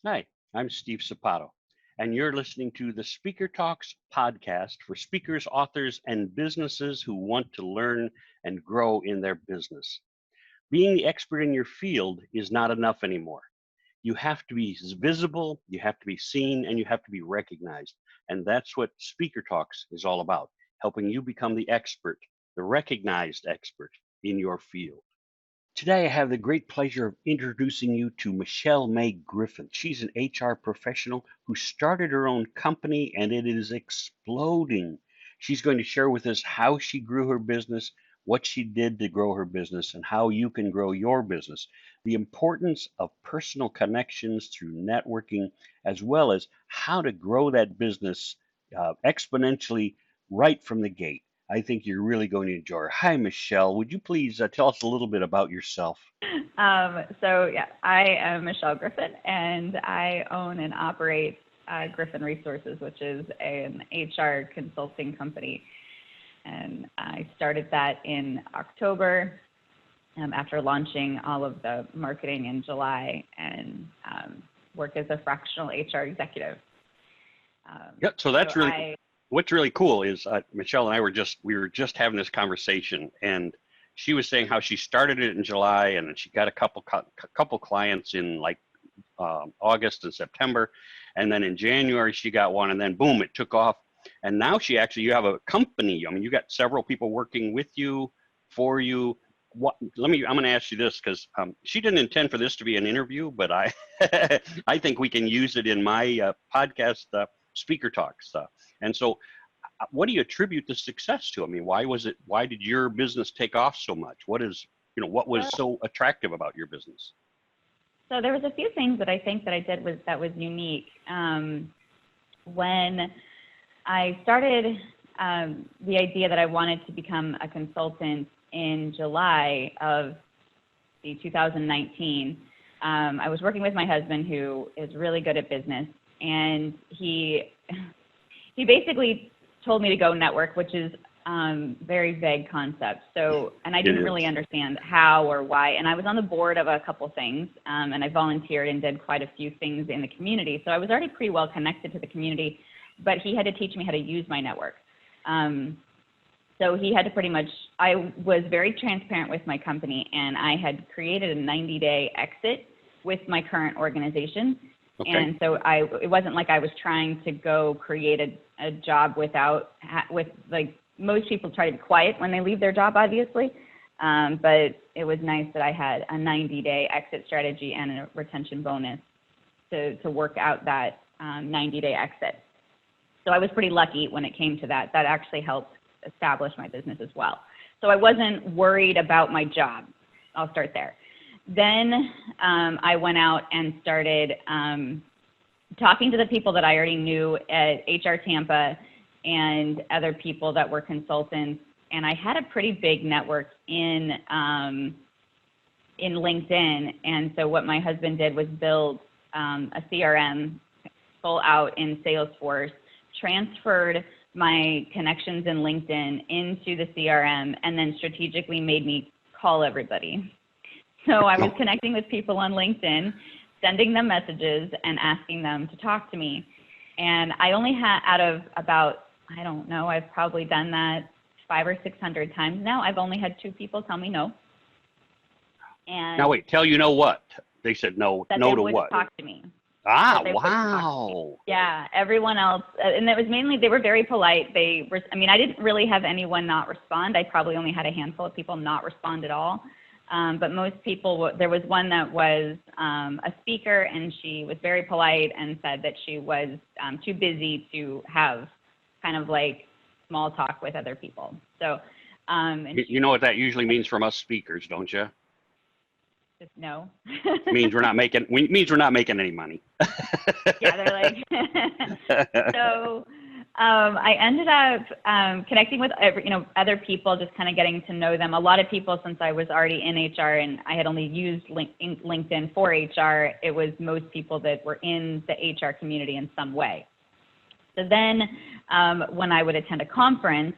Hi, I'm Steve Sapato, and you're listening to the Speaker Talks podcast for speakers, authors, and businesses who want to learn and grow in their business. Being the expert in your field is not enough anymore. You have to be visible, you have to be seen, and you have to be recognized. And that's what Speaker Talks is all about, helping you become the expert, the recognized expert in your field. Today, I have the great pleasure of introducing you to Michelle May Griffin. She's an HR professional who started her own company and it is exploding. She's going to share with us how she grew her business, what she did to grow her business, and how you can grow your business. The importance of personal connections through networking, as well as how to grow that business exponentially right from the gate. I think you're really going to enjoy her. Hi, Michelle. Would you please tell us a little bit about yourself? So I am Michelle Griffin, and I own and operate Griffin Resources, which is an HR consulting company. And I started that in October after launching all of the marketing in July, and work as a fractional HR executive. Yeah, so that's really what's really cool is Michelle and I we were just having this conversation, and she was saying how she started it in July, and she got a couple clients in like August and September, and then in January she got one, and then boom, it took off. And now you have a company. I mean, you got several people working with you, for you. I'm going to ask you this because she didn't intend for this to be an interview, but I I think we can use it in my podcast, Speaker Talks. And so, what do you attribute the success to? I mean, why did your business take off so much? What was so attractive about your business? So there was a few things that I think that I did that was unique. When I started the idea that I wanted to become a consultant in July of 2019, I was working with my husband, who is really good at business, and he basically told me to go network, which is very vague concept. So, and I didn't really understand how or why. And I was on the board of a couple things, and I volunteered and did quite a few things in the community. So I was already pretty well connected to the community, but he had to teach me how to use my network. So he had to I was very transparent with my company, and I had created a 90-day exit with my current organization. Okay. And so it wasn't like I was trying to go create a job with most people try to be quiet when they leave their job, obviously. But it was nice that I had a 90-day exit strategy and a retention bonus to work out that 90-day exit. So I was pretty lucky when it came to that. That actually helped establish my business as well. So I wasn't worried about my job. I'll start there. Then I went out and started talking to the people that I already knew at HR Tampa and other people that were consultants. And I had a pretty big network in LinkedIn. And so what my husband did was build a CRM full out in Salesforce, transferred my connections in LinkedIn into the CRM, and then strategically made me call everybody. So I was connecting with people on LinkedIn, sending them messages and asking them to talk to me. And I only had, out of about, I don't know, I've probably done that 500 or 600 times now. I've only had 2 people tell me no. And now wait, tell you know what? They said no. No to what? Talk to me. Wow. Yeah, everyone else, and it was mainly, they were very polite. I didn't really have anyone not respond. I probably only had a handful of people not respond at all. But most people, there was one that was a speaker, and she was very polite and said that she was too busy to have kind of like small talk with other people. So, you know what that usually means from us speakers, don't you? Just no. means we're not making any money. Yeah, they're like. So I ended up connecting with other people, just kind of getting to know them. A lot of people, since I was already in HR and I had only used LinkedIn for HR, it was most people that were in the HR community in some way. So then when I would attend a conference,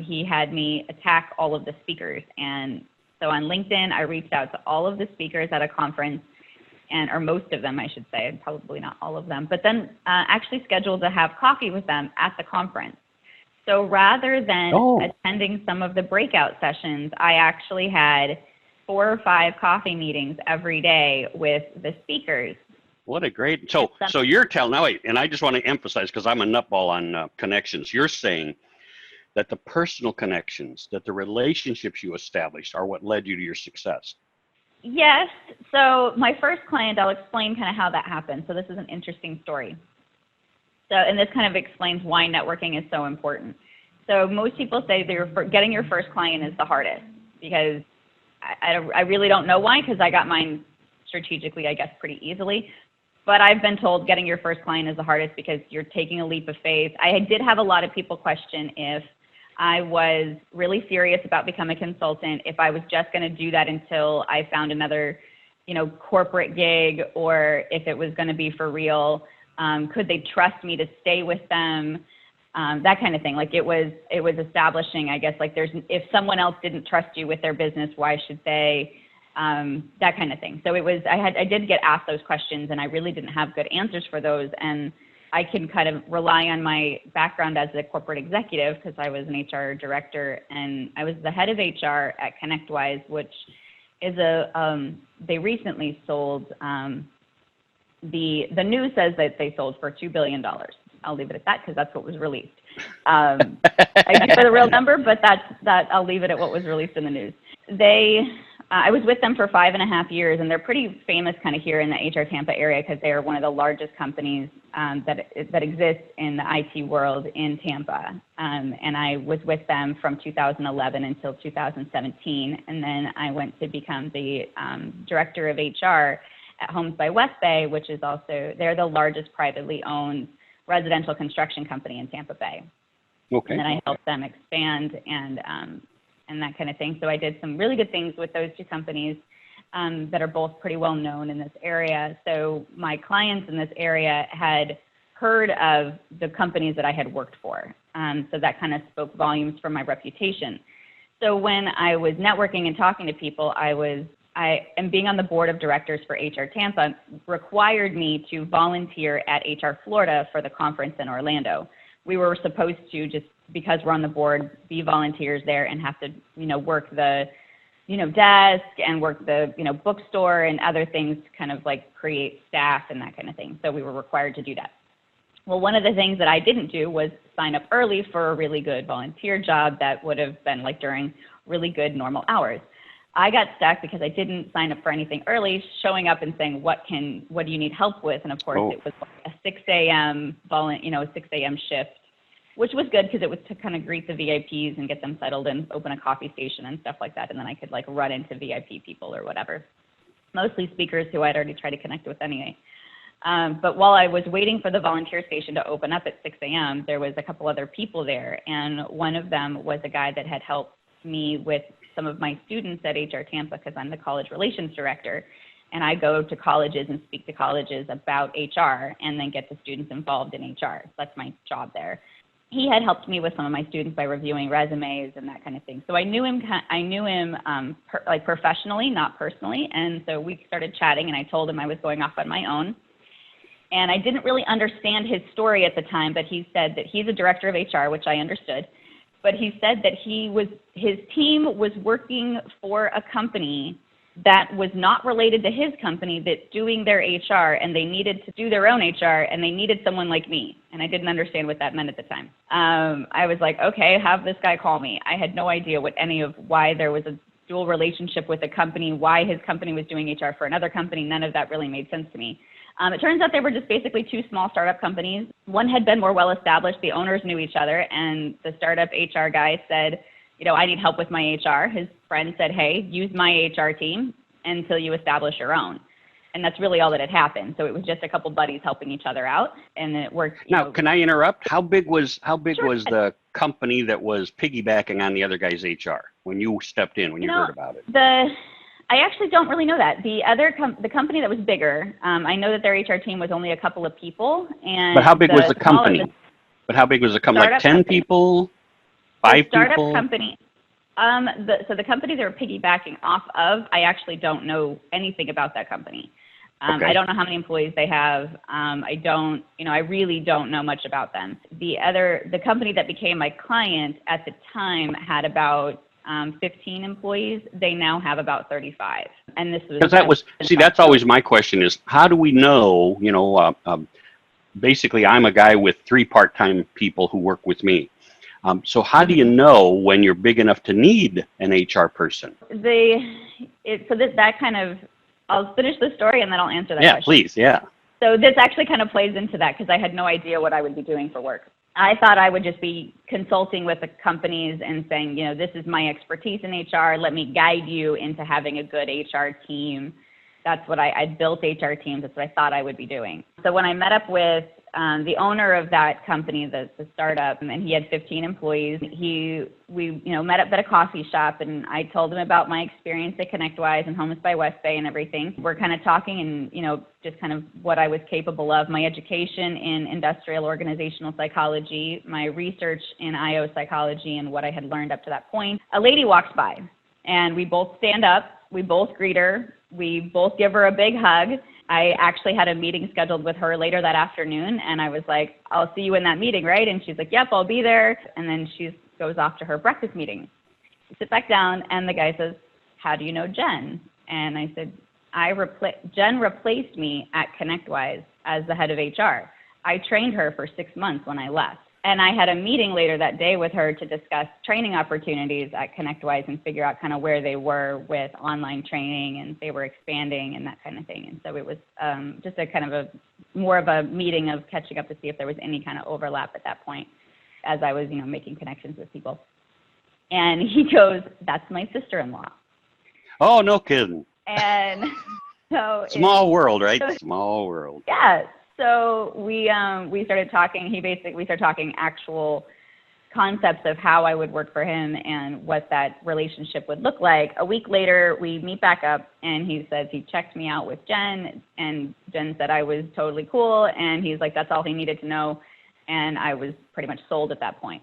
he had me attack all of the speakers. And so on LinkedIn, I reached out to all of the speakers at a conference, or most of them, I should say, and probably not all of them, but then actually scheduled to have coffee with them at the conference. So rather than attending some of the breakout sessions, I actually had 4 or 5 coffee meetings every day with the speakers. What a great, so you're telling, now wait, and I just want to emphasize, because I'm a nutball on connections, you're saying that the personal connections, that the relationships you established are what led you to your success. Yes. So my first client, I'll explain kind of how that happened. So this is an interesting story. So, and this kind of explains why networking is so important. So most people say getting your first client is the hardest, because I really don't know why, because I got mine strategically, I guess, pretty easily. But I've been told getting your first client is the hardest because you're taking a leap of faith. I did have a lot of people question if I was really serious about becoming a consultant, if I was just going to do that until I found another, corporate gig, or if it was going to be for real. Could they trust me to stay with them? That kind of thing. Like it was establishing, I guess, like if someone else didn't trust you with their business, why should they? That kind of thing. So I did get asked those questions, and I really didn't have good answers for those. And I can kind of rely on my background as a corporate executive, because I was an HR director, and I was the head of HR at ConnectWise, which is they recently sold, the news says that they sold for $2 billion. I'll leave it at that, because that's what was released. I do for the real number, but I'll leave it at what was released in the news. I was with them for 5.5 years, and they're pretty famous kind of here in the HR Tampa area, because they are one of the largest companies that exists in the IT world in Tampa. And I was with them from 2011 until 2017, and then I went to become the director of HR at Homes by West Bay, which is also, they're the largest privately owned residential construction company in Tampa Bay. Okay. And then I helped them expand and that kind of thing. So I did some really good things with those 2 companies that are both pretty well known in this area. So my clients in this area had heard of the companies that I had worked for. So that kind of spoke volumes for my reputation. So when I was networking and talking to people, and being on the board of directors for HR Tampa required me to volunteer at HR Florida for the conference in Orlando. We were supposed to, just because we're on the board, be volunteers there and have to, work the, desk and work the, bookstore and other things to kind of like create staff and that kind of thing. So we were required to do that. Well, one of the things that I didn't do was sign up early for a really good volunteer job that would have been like during really good normal hours. I got stuck because I didn't sign up for anything early, showing up and saying, what do you need help with? And of course, It was like a 6 a.m. 6 a.m. shift, which was good because it was to kind of greet the VIPs and get them settled and open a coffee station and stuff like that. And then I could like run into VIP people or whatever, mostly speakers who I'd already tried to connect with anyway. But while I was waiting for the volunteer station to open up at 6 a.m., there was a couple other people there. And one of them was a guy that had helped me with some of my students at HR Tampa, because I'm the college relations director, and I go to colleges and speak to colleges about HR and then get the students involved in HR. That's my job there. He had helped me with some of my students by reviewing resumes and that kind of thing. So I knew him like professionally, not personally. And so we started chatting, and I told him I was going off on my own. And I didn't really understand his story at the time, but he said that he's a director of HR, which I understood. But he said that his team was working for a company that was not related to his company that's doing their HR, and they needed to do their own HR, and they needed someone like me. And I didn't understand what that meant at the time. I was like, okay, have this guy call me. I had no idea why there was a dual relationship with a company, why his company was doing HR for another company. None of that really made sense to me. It turns out they were just basically 2 small startup companies. One had been more well established. The owners knew each other, and the startup HR guy said, I need help with my HR. His friend said, hey, use my HR team until you establish your own. And that's really all that had happened. So it was just a couple buddies helping each other out, and it worked. Now, can I interrupt? How big was the company that was piggybacking on the other guy's HR when you stepped in, when you heard about it? I actually don't really know that. The company that was bigger, I know that their HR team was only a couple of people. But how big was the company? Like 10 people, 5 people? Startup company. So the company they were piggybacking off of, I actually don't know anything about that company. Okay. I don't know how many employees they have. I really don't know much about them. The company that became my client at the time had about 15 employees. They now have about 35. And this was that's always my question is, how do we know, basically I'm a guy with 3 part-time people who work with me. So how do you know when you're big enough to need an HR person? I'll finish the story and then I'll answer that question. Yeah, please, yeah. So this actually kind of plays into that because I had no idea what I would be doing for work. I thought I would just be consulting with the companies and saying, this is my expertise in HR. Let me guide you into having a good HR team. That's what I built HR teams. That's what I thought I would be doing. So when I met up with the owner of that company, the startup, and he had 15 employees, we met up at a coffee shop, and I told him about my experience at ConnectWise and Homes by West Bay and everything. We're kind of talking and, just kind of what I was capable of, my education in industrial organizational psychology, my research in IO psychology, and what I had learned up to that point. A lady walks by, and we both stand up, we both greet her, we both give her a big hug. I actually had a meeting scheduled with her later that afternoon, and I was like, I'll see you in that meeting, right? And she's like, yep, I'll be there. And then she goes off to her breakfast meeting. We sit back down, and the guy says, how do you know Jen? And I said, Jen replaced me at ConnectWise as the head of HR. I trained her for 6 months when I left. And I had a meeting later that day with her to discuss training opportunities at ConnectWise and figure out kind of where they were with online training, and they were expanding and that kind of thing. And so it was just a kind of more of a meeting of catching up to see if there was any kind of overlap at that point as I was, making connections with people. And he goes, that's my sister-in-law. Oh, no kidding. And so small world, right? Small world. Yeah. So we started talking. We started talking actual concepts of how I would work for him and what that relationship would look like. A week later, we meet back up, and he says he checked me out with Jen, and Jen said I was totally cool, and he's like, that's all he needed to know, and I was pretty much sold at that point.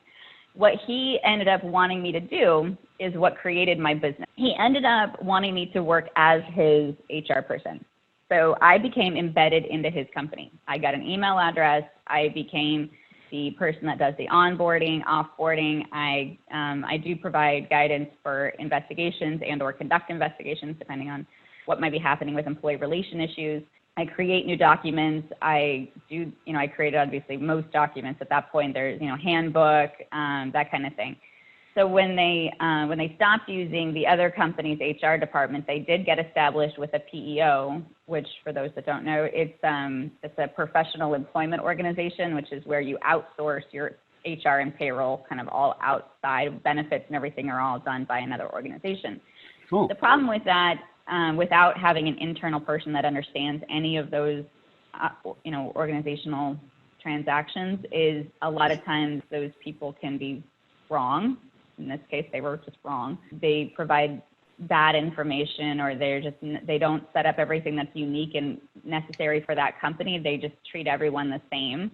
What he ended up wanting me to do is what created my business. He ended up wanting me to work as his HR person. So I became embedded into his company. I got an email address. I became the person that does the onboarding, offboarding. I do provide guidance for investigations and or conduct investigations depending on what might be happening with employee relation issues. I create new documents. I created obviously most documents at that point. There's, handbook, that kind of thing. So when they stopped using the other company's HR department, they did get established with a PEO, which for those that don't know, it's a professional employment organization, which is where you outsource your HR and payroll, kind of all outside benefits and everything are all done by another organization. Cool. The problem with that, without having an internal person that understands any of those, organizational transactions, is a lot of times those people can be wrong. In this case, they were just wrong. They provide bad information, or they don't set up everything that's unique and necessary for that company. They just treat everyone the same.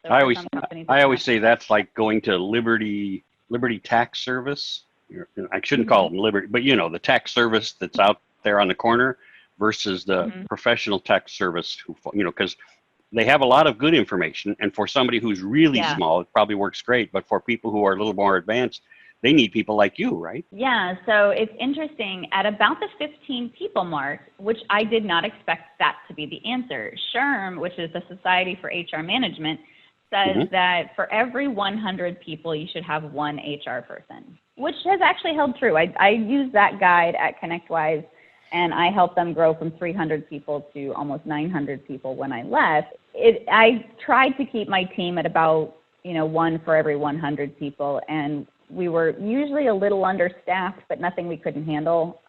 So I always say that's like going to Liberty Tax Service. I shouldn't call them Liberty, but the tax service that's out there on the corner versus the professional tax service because they have a lot of good information. And for somebody who's really small, it probably works great. But for people who are a little more advanced, they need people like you, right? Yeah, so it's interesting. At about the 15 people mark, which I did not expect that to be the answer, SHRM, which is the Society for HR Management, says that for every 100 people, you should have one HR person, which has actually held true. I used that guide at ConnectWise, and I helped them grow from 300 people to almost 900 people when I left. I tried to keep my team at about, one for every 100 people, and we were usually a little understaffed, but nothing we couldn't handle.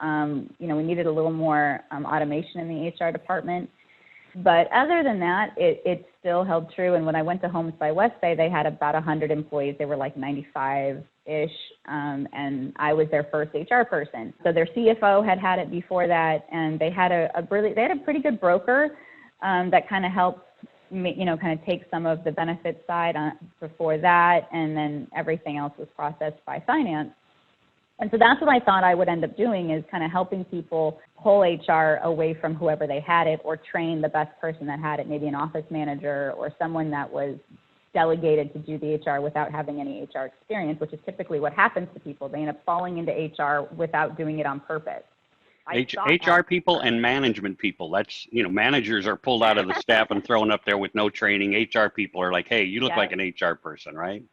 We needed a little more automation in the HR department. But other than that, it still held true. And when I went to Homes by West Bay, they had about 100 employees. They were like 95-ish, and I was their first HR person. So their CFO had it before that, and they had a pretty good broker that kind of helped kind of take some of the benefit side on before that, and then everything else was processed by finance. And so that's what I thought I would end up doing, is kind of helping people pull HR away from whoever they had it, or train the best person that had it, maybe an office manager or someone that was delegated to do the HR without having any HR experience, which is typically what happens to people. They end up falling into HR without doing it on purpose. HR people and management people. That's, managers are pulled out of the staff and thrown up there with no training. HR people are like, hey, you look like an HR person, right?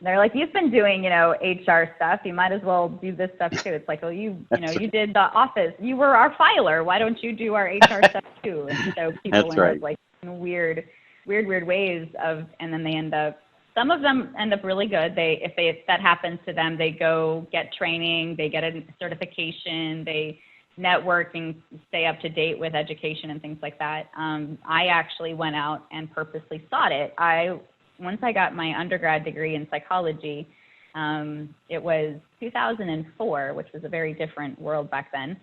They're like, you've been doing, HR stuff. You might as well do this stuff too. It's like, well, you did the office. You were our filer. Why don't you do our HR stuff too? And so people end up like in weird ways and then they end up, some of them end up really good. If that happens to them, they go get training, they get a certification, they network and stay up to date with education and things like that. I actually went out and purposely sought it. Once I got my undergrad degree in psychology, it was 2004, which was a very different world back then.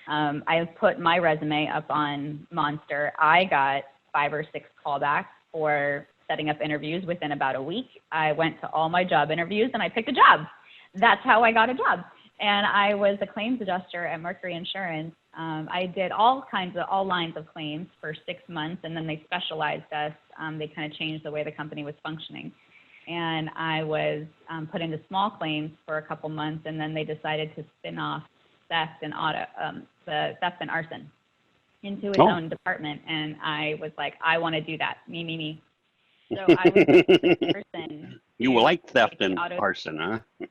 I put my resume up on Monster. I got 5 or 6 callbacks for setting up interviews within about a week. I went to all my job interviews and I picked a job. That's how I got a job. And I was a claims adjuster at Mercury Insurance. I did all lines of claims for 6 months, and then they specialized us. They kind of changed the way the company was functioning. And I was put into small claims for a couple months, and then they decided to spin off theft and theft and arson into its own department. And I was like, I want to do that. Me. So I was the person. You like theft and arson, huh?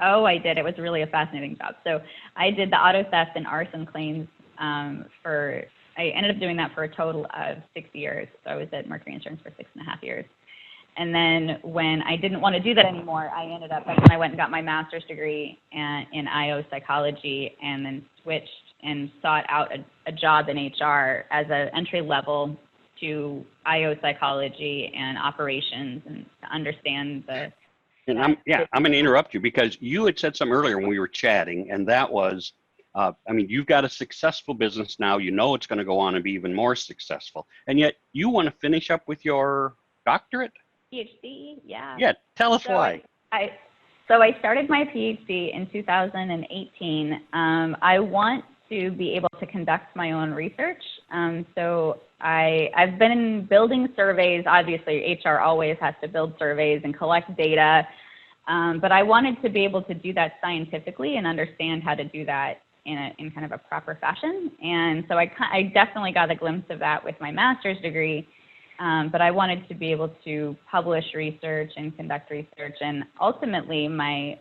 Oh, I did. It was really a fascinating job. So I did the auto theft and arson claims I ended up doing that for a total of 6 years. So I was at Mercury Insurance for 6.5 years. And then when I didn't want to do that anymore, I went and got my master's degree in IO psychology, and then switched and sought out a job in HR as an entry level to IO psychology and operations, and to understand the. And I'm going to interrupt you, because you had said something earlier when we were chatting, and that was, you've got a successful business now. You know it's going to go on and be even more successful, and yet you want to finish up with your doctorate? PhD, yeah. Yeah, tell us why. So I started my PhD in 2018. I want to be able to conduct my own research. So I've been building surveys. Obviously, HR always has to build surveys and collect data. But I wanted to be able to do that scientifically and understand how to do that in kind of a proper fashion. And so I definitely got a glimpse of that with my master's degree. But I wanted to be able to publish research and conduct research. And ultimately, my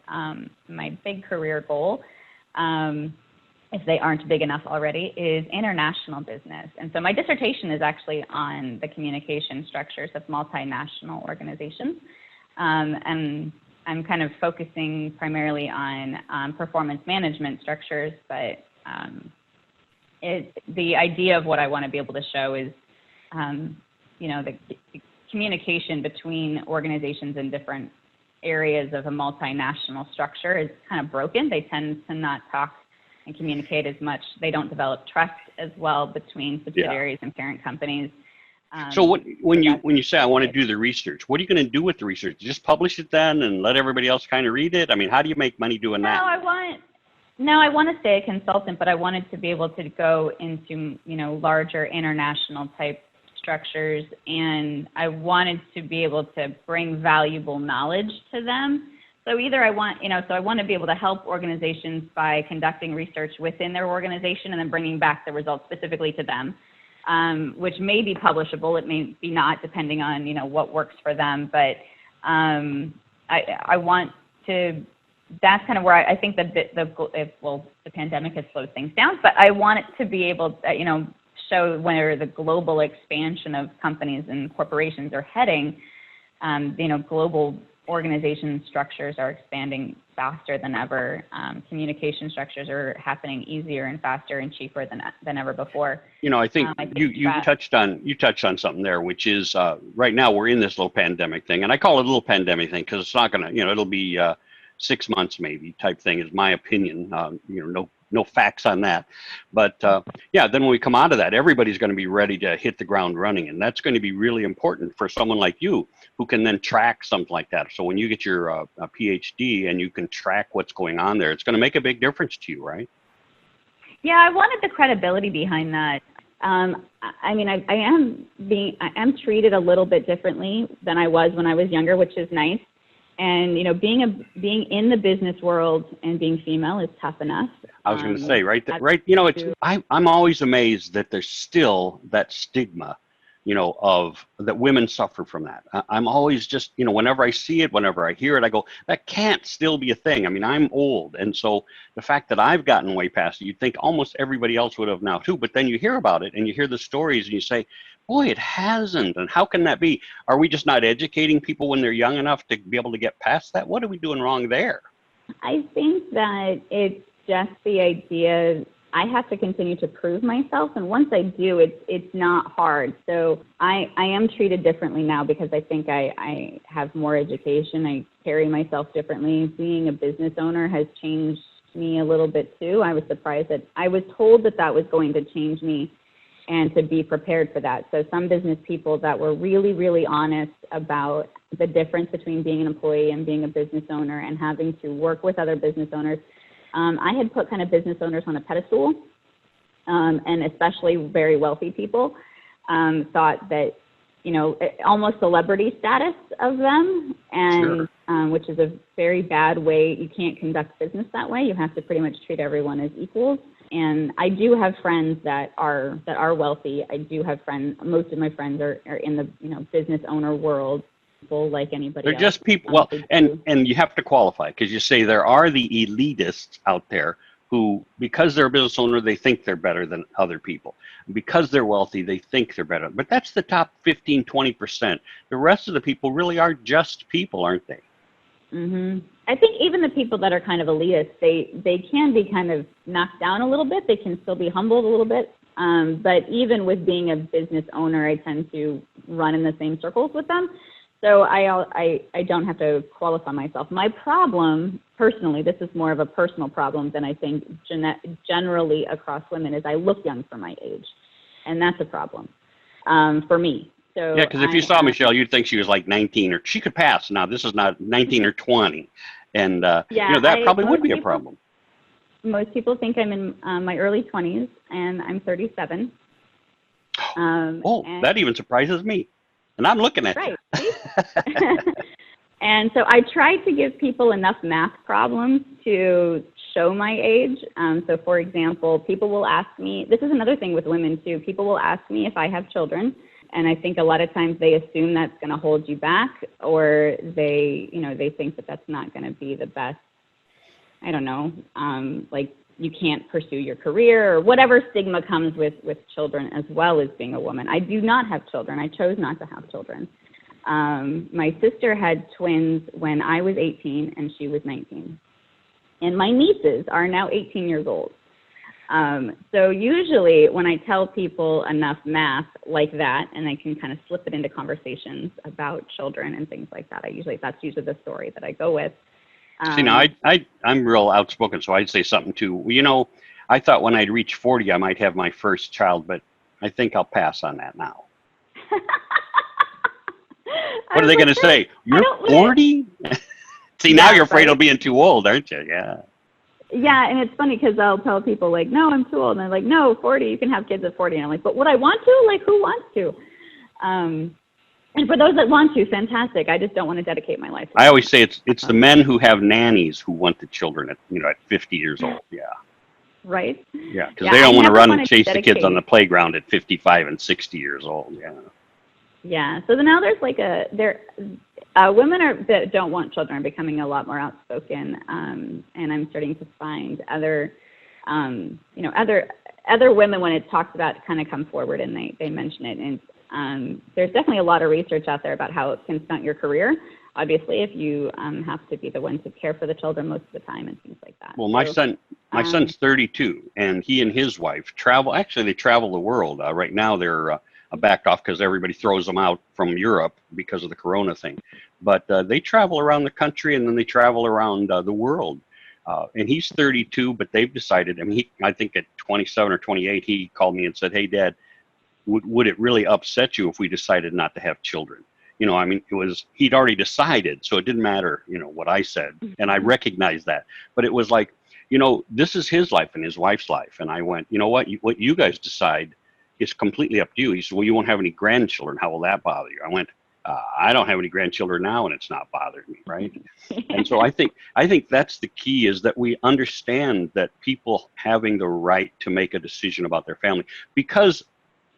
big career goal, if they aren't big enough already, is international business. And so my dissertation is actually on the communication structures of multinational organizations. And I'm kind of focusing primarily on performance management structures, but the idea of what I want to be able to show is, the communication between organizations in different areas of a multinational structure is kind of broken. They tend to not talk and communicate as much. They don't develop trust as well between subsidiaries and parent companies. So when you say I want to do the research, what are you going to do with the research? Just publish it then and let everybody else kind of read it? I mean, how do you make money doing that? I want to stay a consultant, but I wanted to be able to go into, larger international type structures, and I wanted to be able to bring valuable knowledge to them. So either I want to be able to help organizations by conducting research within their organization and then bringing back the results specifically to them, which may be publishable, it may be not, depending on, what works for them. But I want to, that's kind of where I think that the pandemic has slowed things down, but I want it to be able to, show where the global expansion of companies and corporations are heading. Global organization structures are expanding faster than ever. Communication structures are happening easier and faster and cheaper than ever before. I think you touched on something there, which is right now we're in this little pandemic thing, and I call it a little pandemic thing because it's not going to, it'll be 6 months maybe type thing is my opinion. No facts on that. But yeah, then when we come out of that, everybody's going to be ready to hit the ground running. And that's going to be really important for someone like you who can then track something like that. So when you get your a PhD and you can track what's going on there, it's going to make a big difference to you, right? Yeah, I wanted the credibility behind that. I mean, I am treated a little bit differently than I was when I was younger, which is nice. And being in the business world and being female is tough enough. I was going to say, right. I'm always amazed that there's still that stigma, of that women suffer from that. I'm always just, whenever I see it, whenever I hear it, I go, that can't still be a thing. I mean, I'm old. And so the fact that I've gotten way past it, you'd think almost everybody else would have now too. But then you hear about it and you hear the stories and you say, boy, it hasn't. And how can that be? Are we just not educating people when they're young enough to be able to get past that? What are we doing wrong there? I think that it's just the idea I have to continue to prove myself, and once I do, it's not hard. So I am treated differently now because I think I have more education. I carry myself differently. Being a business owner has changed me a little bit too. I was surprised that I was told that was going to change me and to be prepared for that. So some business people that were really, really honest about the difference between being an employee and being a business owner and having to work with other business owners. I had put kind of business owners on a pedestal, and especially very wealthy people thought that, almost celebrity status of them, and sure. Which is a very bad way. You can't conduct business that way. You have to pretty much treat everyone as equals. And I do have friends that are wealthy. I do have friends. Most of my friends are in the business owner world. Like anybody They're else. Just people. Well, and you have to qualify because you say there are the elitists out there who, because they're a business owner, they think they're better than other people. Because they're wealthy, they think they're better. But that's the top 15, 20%. The rest of the people really are just people, aren't they? Mm-hmm. I think even the people that are kind of elitist, they can be kind of knocked down a little bit. They can still be humbled a little bit. But even with being a business owner, I tend to run in the same circles with them. So I don't have to qualify myself. My problem, personally, this is more of a personal problem than I think generally across women, is I look young for my age. And that's a problem for me. So yeah, because if you saw Michelle, you'd think she was like 19, or she could pass. Now, this is not 19 or 20. And, that probably would be a problem. Most people think I'm in my early 20s, and I'm 37. That even surprises me. And I'm looking at right. you. And so I try to give people enough math problems to show my age. So, for example, people will ask me, this is another thing with women too, people will ask me if I have children. And I think a lot of times they assume that's going to hold you back, or they think that that's not going to be the best, I don't know, like you can't pursue your career or whatever stigma comes with children as well as being a woman. I do not have children. I chose not to have children. My sister had twins when I was 18 and she was 19. And my nieces are now 18 years old. So usually when I tell people enough math like that, and I can kind of slip it into conversations about children and things like that, that's usually the story that I go with. See, now I'm real outspoken, so I'd say something too. I thought when I'd reach 40, I might have my first child, but I think I'll pass on that now. What are they going to say? You're 40? See, now you're afraid of being too old, aren't you? Yeah. Yeah, and it's funny because I'll tell people, like, no, I'm too old. And they're like, no, 40, you can have kids at 40. And I'm like, but would I want to? Like, who wants to? And for those that want to, fantastic. I just don't want to dedicate my life. I always say it's the men who have nannies who want the children at 50 years old. Yeah. Right? Yeah, because they don't want to run and chase the kids on the playground at 55 and 60 years old. Yeah. Yeah. So now there's like women that don't want children are becoming a lot more outspoken, and I'm starting to find other women, when it talks about, kind of come forward and they mention it. And there's definitely a lot of research out there about how it can stunt your career, obviously, if you have to be the one to care for the children most of the time and things like that. Well, my son's 32, and he and his wife travel. Actually, they travel the world. Right now, they're backed off because everybody throws them out from Europe because of the Corona thing. But they travel around the country, and then they travel around the world. And he's 32, but they've decided, I mean, I think at 27 or 28, he called me and said, "Hey, Dad, would it really upset you if we decided not to have children?" I mean, he'd already decided, so it didn't matter, what I said. And I recognized that. But it was like, this is his life and his wife's life. And I went, what you guys decide is completely up to you. He said, "Well, you won't have any grandchildren. How will that bother you?" I went, I don't have any grandchildren now, and it's not bothering me, right? And so I think that's the key, is that we understand that people having the right to make a decision about their family, because,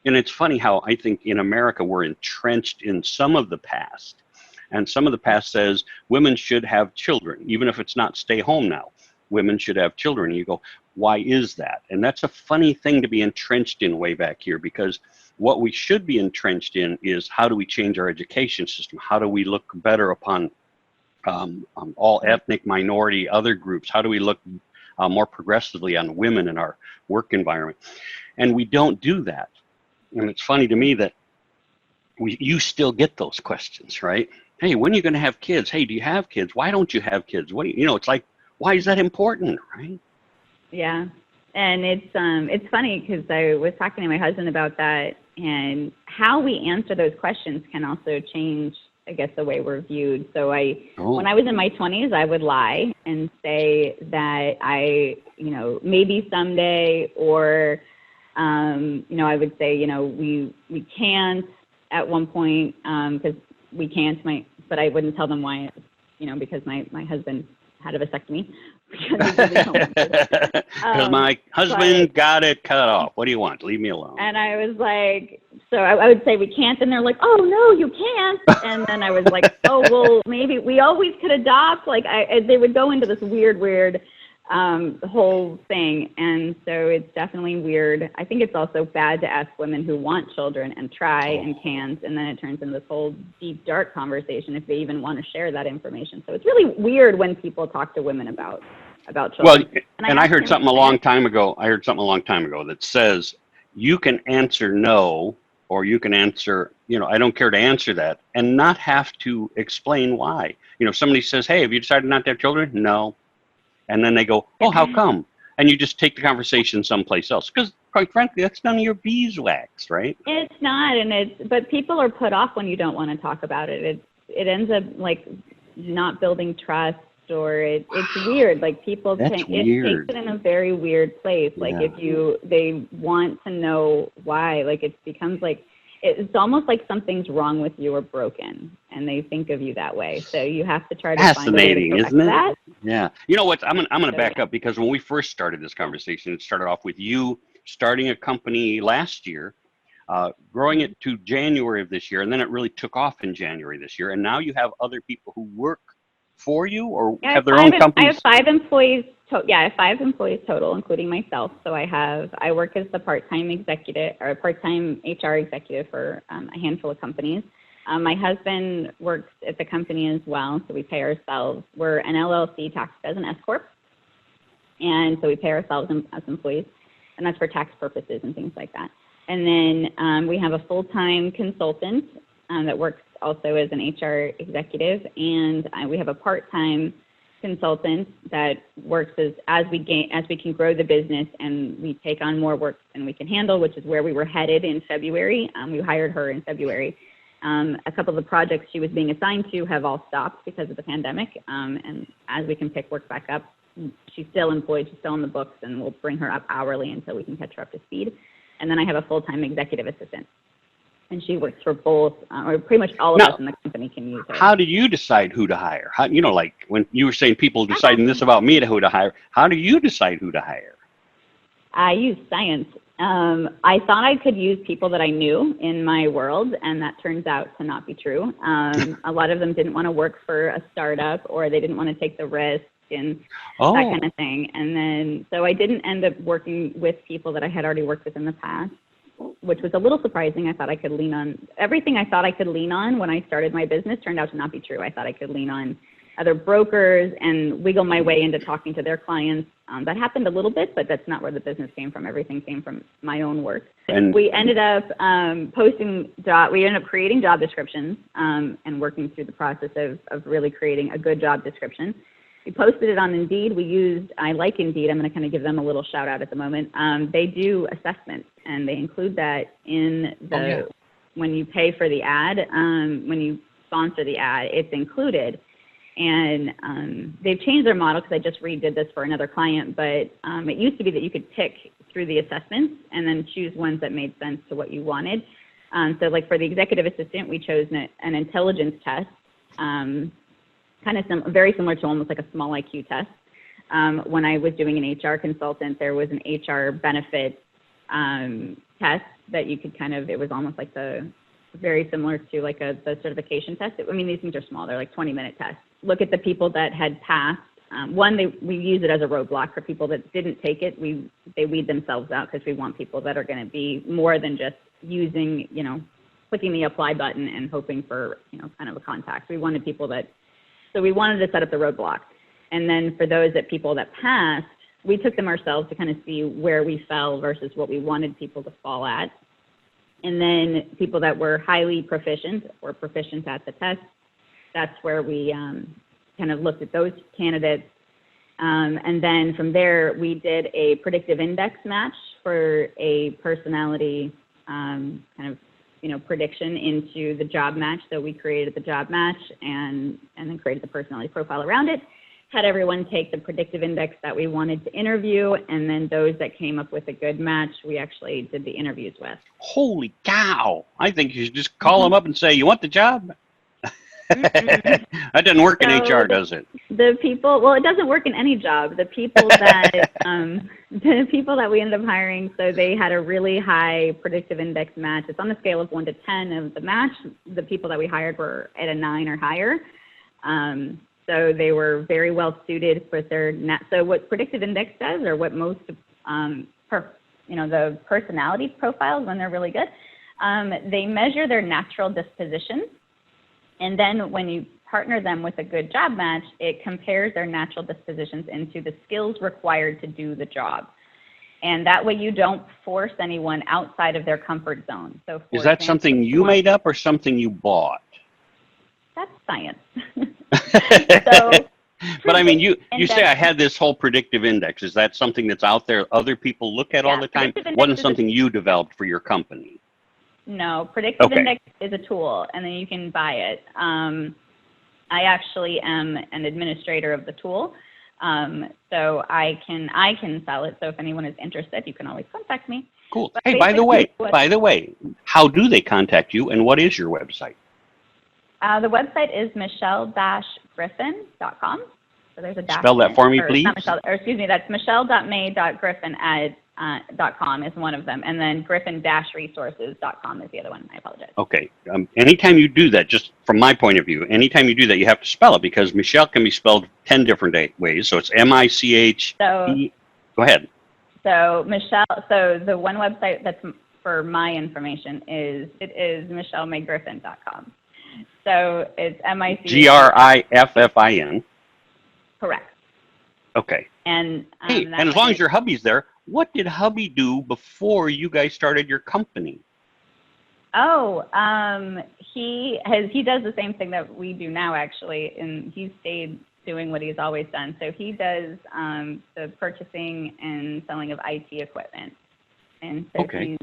and it's funny how I think in America we're entrenched in some of the past, and some of the past says women should have children, even if it's not stay home now. Women should have children. And you go, why is that? And that's a funny thing to be entrenched in way back here, because what we should be entrenched in is, how do we change our education system? How do we look better upon all ethnic minority, other groups? How do we look more progressively on women in our work environment? And we don't do that. And it's funny to me that you still get those questions, right? Hey, when are you going to have kids? Hey, do you have kids? Why don't you have kids? It's like, why is that important, right? Yeah. And it's funny because I was talking to my husband about that, and how we answer those questions can also change, I guess, the way we're viewed. So when I was in my 20s, I would lie and say that maybe someday, or, I would say, we can't at one point, because we can't, but I wouldn't tell them why, because my husband had a vasectomy. Because my husband got it cut off. What do you want? Leave me alone. And I was like, so I would say we can't, and they're like, "Oh no, you can't." And then I was like, "Oh well, maybe we always could adopt." Like they would go into this weird whole thing, and so it's definitely weird. I think it's also bad to ask women who want children and try and can't, and then it turns into this whole deep, dark conversation if they even want to share that information. So it's really weird when people talk to women about children. Well, and I heard something a long time ago. That says you can answer no, or you can answer, I don't care to answer that, and not have to explain why. If somebody says, "Hey, have you decided not to have children?" No. And then they go, "Oh, how come?" And you just take the conversation someplace else, because quite frankly, that's none of your beeswax, right? It's not, but people are put off when you don't want to talk about it. It ends up like not building trust, or it's weird. Like people it takes it in a very weird place. Like if they want to know why, like it becomes like, it's almost like something's wrong with you or broken, and they think of you that way. So you have to try to find a way to correct isn't it? That. Yeah. You know what? I'm going to back up, because when we first started this conversation, it started off with you starting a company last year, growing it to January of this year, and then it really took off in January this year. And now you have other people who work for you, or have their own companies? I have 5 employees. I have 5 employees total, including myself. So I work as the part-time executive, or part-time HR executive for a handful of companies. My husband works at the company as well, so we pay ourselves. We're an LLC taxed as an S corp, and so we pay ourselves as employees, and that's for tax purposes and things like that. And then we have a full-time consultant that works also as an HR executive, and we have a part-time consultant that works as we can grow the business and we take on more work than we can handle, which is where we were headed in February. We hired her in February. A couple of the projects she was being assigned to have all stopped because of the pandemic, and as we can pick work back up, she's still employed, she's still in the books, and we'll bring her up hourly until we can catch her up to speed. And then I have a full-time executive assistant, and she works for both, or pretty much all of us in the company can use her. How do you decide who to hire? How, like when you were saying people deciding this about me to who to hire, how do you decide who to hire? I use science. I thought I could use people that I knew in my world, and that turns out to not be true. A lot of them didn't want to work for a startup, or they didn't want to take the risk and that kind of thing. And then, so I didn't end up working with people that I had already worked with in the past, which was a little surprising. I thought I could lean on everything I thought I could lean on when I started my business turned out to not be true. I thought I could lean on other brokers and wiggle my way into talking to their clients. That happened a little bit, but that's not where the business came from. Everything came from my own work. And we ended up we ended up creating job descriptions and working through the process of really creating a good job description. We posted it on Indeed. I like Indeed. I'm going to kind of give them a little shout out at the moment. They do assessments, and they include that in when you pay for the ad, when you sponsor the ad, it's included. And they've changed their model because I just redid this for another client, but it used to be that you could pick through the assessments and then choose ones that made sense to what you wanted. So like for the executive assistant, we chose an intelligence test, very similar to almost like a small IQ test. When I was doing an HR consultant, there was an HR benefit test that you could it was almost like very similar to like the certification test. These things are small. They're like 20-minute tests. Look at the people that had passed. We use it as a roadblock for people that didn't take it. They weed themselves out because we want people that are going to be more than just using, clicking the apply button and hoping for, kind of a contact. We wanted we wanted to set up the roadblock. And then for people that passed, we took them ourselves to kind of see where we fell versus what we wanted people to fall at. And then people that were highly proficient or proficient at the test, that's where we kind of looked at those candidates. And then from there, we did a predictive index match for a personality prediction into the job match. So we created the job match and then created the personality profile around it. Had everyone take the predictive index that we wanted to interview, and then those that came up with a good match, we actually did the interviews with. Holy cow! I think you should just call them up and say, "You want the job?" That doesn't work in HR, does it? It doesn't work in any job. The people that we ended up hiring, so they had a really high predictive index match. It's on a scale of 1 to 10 of the match. The people that we hired were at a 9 or higher. So they were very well suited for their So what predictive index does, or what most the personality profiles when they're really good, they measure their natural dispositions. And then when you partner them with a good job match, it compares their natural dispositions into the skills required to do the job. And that way you don't force anyone outside of their comfort zone. So is that something you made up or something you bought? That's science. But you say I had this whole predictive index. Is that something that's out there other people look at all the time? Wasn't something you developed for your company? No, predictive index is a tool, and then you can buy it. I actually am an administrator of the tool, so I can sell it. So if anyone is interested, you can always contact me. Cool. But hey, by the way, how do they contact you, and what is your website? The website is michelle-griffin.com. So there's a dash. Spell that for me, please. That's michelle.may.griffin.com is one of them. And then griffin-resources.com is the other one. I apologize. Okay. Anytime you do that, just from my point of view, anytime you do that, you have to spell it, because Michelle can be spelled 10 different ways. So it's M-I-C-H-E. Go ahead. So the one website that's for my information is michellemay-griffin.com. So it's Griffin. Correct. Okay. And and as long as your hubby's there, what did hubby do before you guys started your company? Oh, he does the same thing that we do now, actually, and he's stayed doing what he's always done. So he does the purchasing and selling of IT equipment, and so he's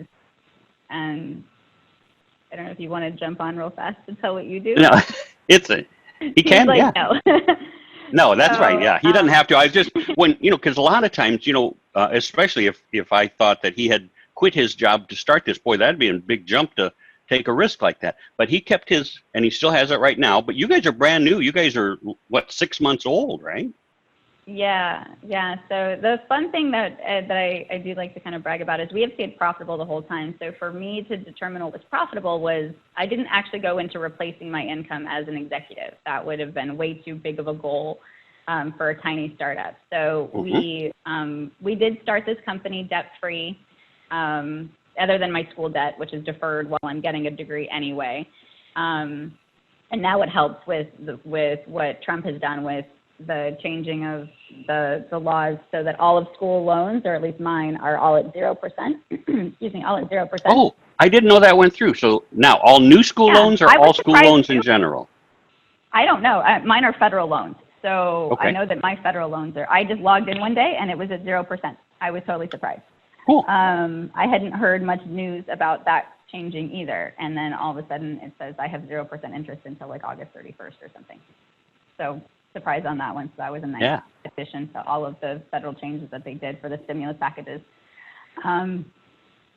I don't know if you want to jump on real fast and tell what you do. No, he can, like, yeah. No. No, that's right. Yeah, he doesn't have to. I just because a lot of times, especially if I thought that he had quit his job to start this, boy, that'd be a big jump to take a risk like that. But he kept his, and he still has it right now. But you guys are brand new. You guys are 6 months old, right? Yeah. So the fun thing that I do like to kind of brag about is we have stayed profitable the whole time. So for me to determine what was profitable was I didn't actually go into replacing my income as an executive. That would have been way too big of a goal for a tiny startup. So we did start this company debt-free, other than my school debt, which is deferred while I'm getting a degree anyway. And now it helps with what Trump has done with the changing of the laws so that all of school loans, or at least mine, are all at 0%. Excuse me, all at 0%. Oh, I didn't know that went through. So now all new school loans or all school loans in general? I don't know. Mine are federal loans. So Okay. I know that my federal loans are, I just logged in one day and it was at 0%. I was totally surprised. Cool. I hadn't heard much news about that changing either. And then all of a sudden it says I have 0% interest until like August 31st or something. So surprise on that one. So that was a nice addition to all of the federal changes that they did for the stimulus packages.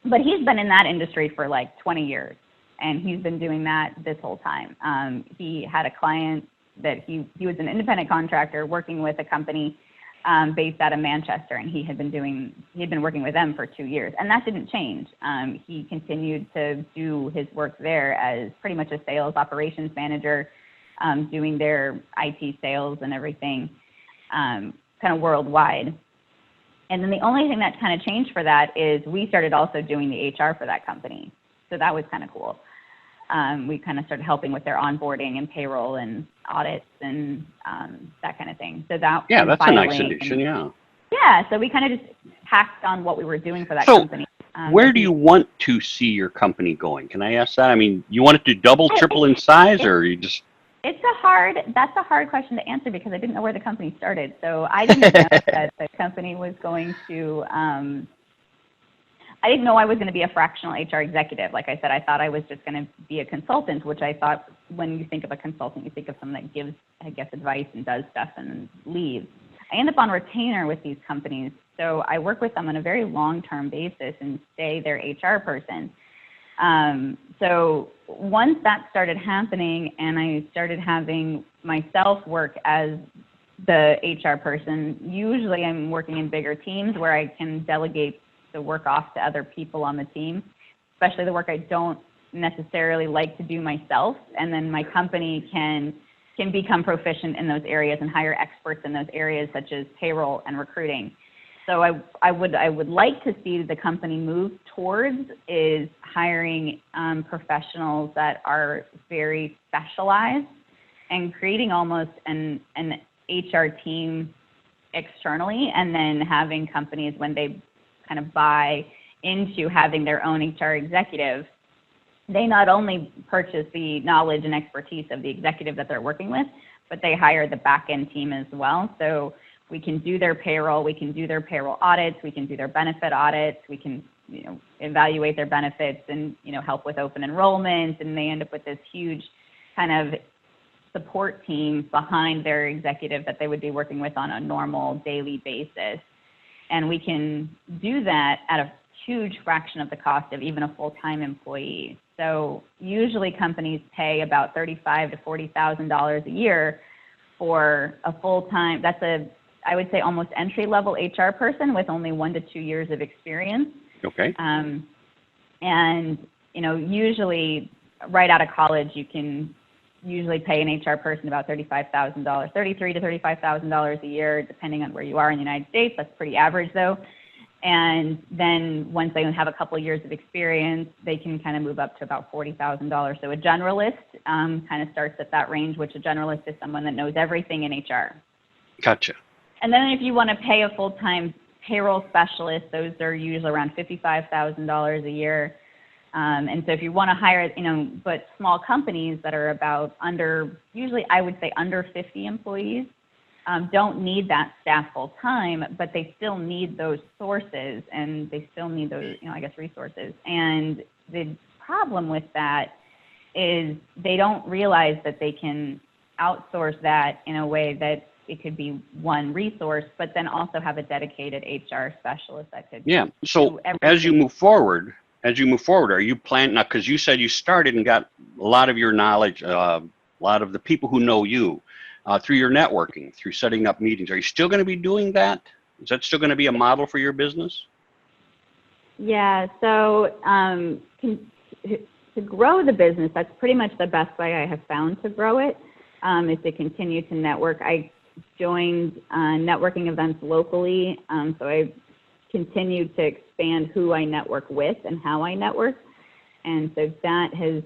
But he's been in that industry for like 20 years, and he's been doing that this whole time. He had a client that he was an independent contractor working with a company based out of Manchester, and he'd been working with them for 2 years, and that didn't change. He continued to do his work there as pretty much a sales operations manager, doing their IT sales and everything, kind of worldwide. And then the only thing that kind of changed for that is we started also doing the HR for that company. So that was kind of cool. We kind of started helping with their onboarding and payroll and audits and that kind of thing. So that that's a nice addition, Yeah, so we kind of just packed on what we were doing for that company. Where do you want to see your company going? Can I ask that? I mean, you want it to double, triple in size, or you just... That's a hard question to answer because I didn't know where the company started. So I didn't know that the company was going to, I didn't know I was going to be a fractional HR executive. Like I said, I thought I was just going to be a consultant, which I thought when you think of a consultant, you think of someone that gives, I guess, advice and does stuff and leaves. I end up on retainer with these companies. So I work with them on a very long-term basis and stay their HR person. So once that started happening and I started having myself work as the HR person, usually I'm working in bigger teams where I can delegate the work off to other people on the team, especially the work I don't necessarily like to do myself. And then my company can become proficient in those areas and hire experts in those areas such as payroll and recruiting. So I would like to see the company move towards is hiring professionals that are very specialized and creating almost an HR team externally, and then having companies, when they kind of buy into having their own HR executive, they not only purchase the knowledge and expertise of the executive that they're working with, but they hire the back-end team as well. So we can do their payroll, we can do their payroll audits, we can do their benefit audits, we can, evaluate their benefits and, help with open enrollment, and they end up with this huge kind of support team behind their executive that they would be working with on a normal daily basis. And we can do that at a huge fraction of the cost of even a full-time employee. So usually companies pay about $35,000 to $40,000 a year for a full-time, I would say almost entry-level HR person with only 1 to 2 years of experience. Okay. And, usually right out of college, you can usually pay an HR person about $35,000, $33,000 to $35,000 a year, depending on where you are in the United States. That's pretty average, though. And then once they have a couple of years of experience, they can kind of move up to about $40,000. So a generalist kind of starts at that range, which a generalist is someone that knows everything in HR. Gotcha. And then if you want to pay a full-time payroll specialist, those are usually around $55,000 a year. And so if you want to hire, but small companies that are about usually I would say under 50 employees, don't need that staff full time, but they still need those sources and they still need those, resources. And the problem with that is they don't realize that they can outsource that in a way that it could be one resource, but then also have a dedicated HR specialist that could. Yeah. So as you move forward, are you planning now? Because you said you started and got a lot of your knowledge, a lot of the people who know you through your networking, through setting up meetings. Are you still going to be doing that? Is that still going to be a model for your business? Yeah. So to grow the business, that's pretty much the best way I have found to grow it, is to continue to network. I joined networking events locally, so I continued to expand who I network with and how I network, and so that has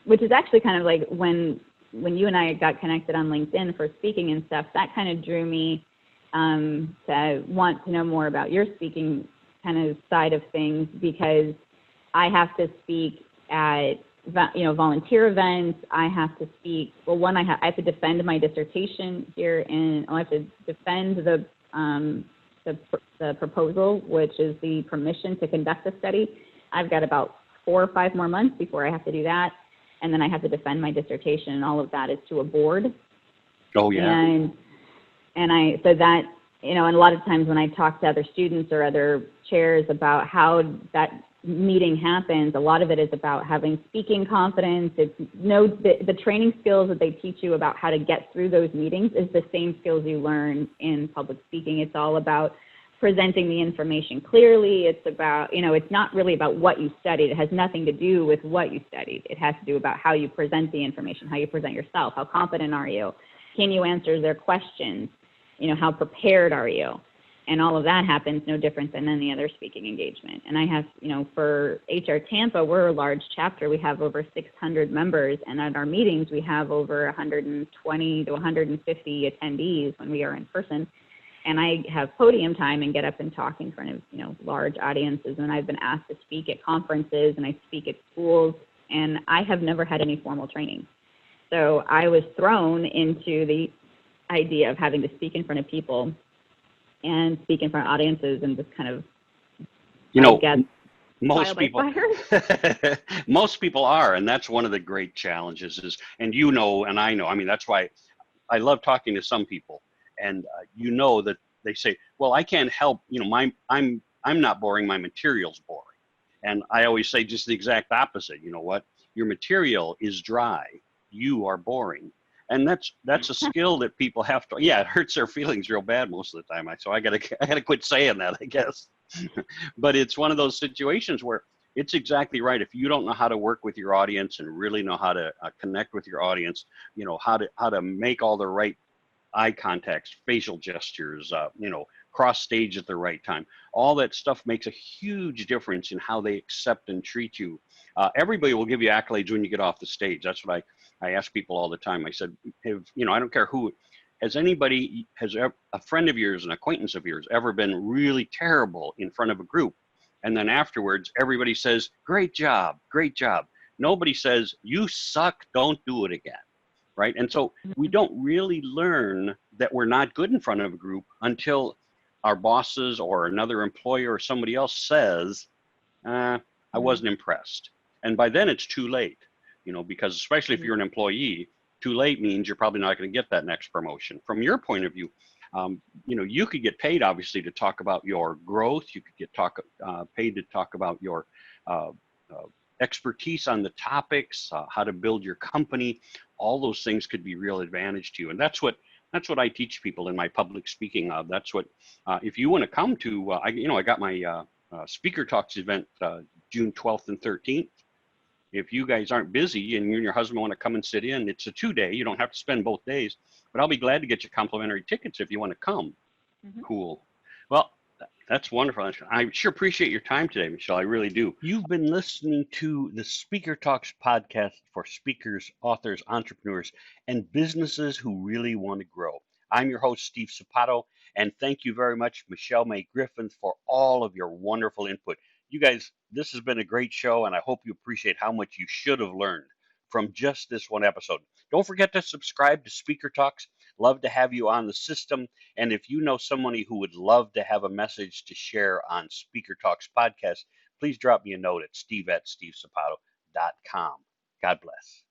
which is actually kind of like when you and I got connected on LinkedIn for speaking and stuff, that kind of drew me to want to know more about your speaking kind of side of things, because I have to speak at volunteer events. I have to speak. Well, one, I have to defend my dissertation here, and I have to defend the proposal, which is the permission to conduct a study. I've got about 4 or 5 more months before I have to do that, and then I have to defend my dissertation, and all of that is to a board. Oh yeah. And so that, and a lot of times when I talk to other students or other chairs about how that meeting happens, a lot of it is about having speaking confidence. It's the training skills that they teach you about how to get through those meetings is the same skills you learn in public speaking. It's all about presenting the information clearly. It's about, it's not really about what you studied. It has nothing to do with what you studied. It has to do about how you present the information, how you present yourself, how confident are you? Can you answer their questions? How prepared are you? And all of that happens no different than any other speaking engagement. And I have, for HR Tampa, we're a large chapter. We have over 600 members. And at our meetings, we have over 120 to 150 attendees when we are in person. And I have podium time and get up and talk in front of, large audiences. And I've been asked to speak at conferences, and I speak at schools. And I have never had any formal training. So I was thrown into the idea of having to speak in front of people and speak in front of audiences, and just kind of, most people, most people are, and that's one of the great challenges is, and and I know, that's why I love talking to some people, and that they say, well, I can't help, I'm not boring, my material's boring. And I always say just the exact opposite. You know what? Your material is dry. You are boring. And that's a skill that people have to. Yeah, it hurts their feelings real bad most of the time. So I gotta quit saying that, I guess. But it's one of those situations where it's exactly right. If you don't know how to work with your audience and really know how to connect with your audience, how to make all the right eye contacts, facial gestures, cross stage at the right time. All that stuff makes a huge difference in how they accept and treat you. Everybody will give you accolades when you get off the stage. That's what I ask people all the time. I said, I don't care who, has a friend of yours, an acquaintance of yours, ever been really terrible in front of a group? And then afterwards, everybody says, great job, great job. Nobody says, you suck, don't do it again. Right? And so we don't really learn that we're not good in front of a group until our bosses or another employer or somebody else says, I wasn't impressed. And by then it's too late, because especially if you're an employee, too late means you're probably not going to get that next promotion. From your point of view, you could get paid, obviously, to talk about your growth. You could get paid to talk about your expertise on the topics, how to build your company. All those things could be real advantage to you. And that's what I teach people in my public speaking. That's what, if you want to come to, I got my Speaker Talks event June 12th and 13th. If you guys aren't busy and you and your husband want to come and sit in, it's a 2-day. You don't have to spend both days, but I'll be glad to get you complimentary tickets if you want to come. Mm-hmm. Cool. Well, that's wonderful. I sure appreciate your time today, Michelle. I really do. You've been listening to the Speaker Talks podcast for speakers, authors, entrepreneurs, and businesses who really want to grow. I'm your host, Steve Sapato, and thank you very much, Michelle May Griffin, for all of your wonderful input. You guys, this has been a great show, and I hope you appreciate how much you should have learned from just this one episode. Don't forget to subscribe to Speaker Talks. Love to have you on the system. And if you know somebody who would love to have a message to share on Speaker Talks podcast, please drop me a note at steve@stevesapato.com. God bless.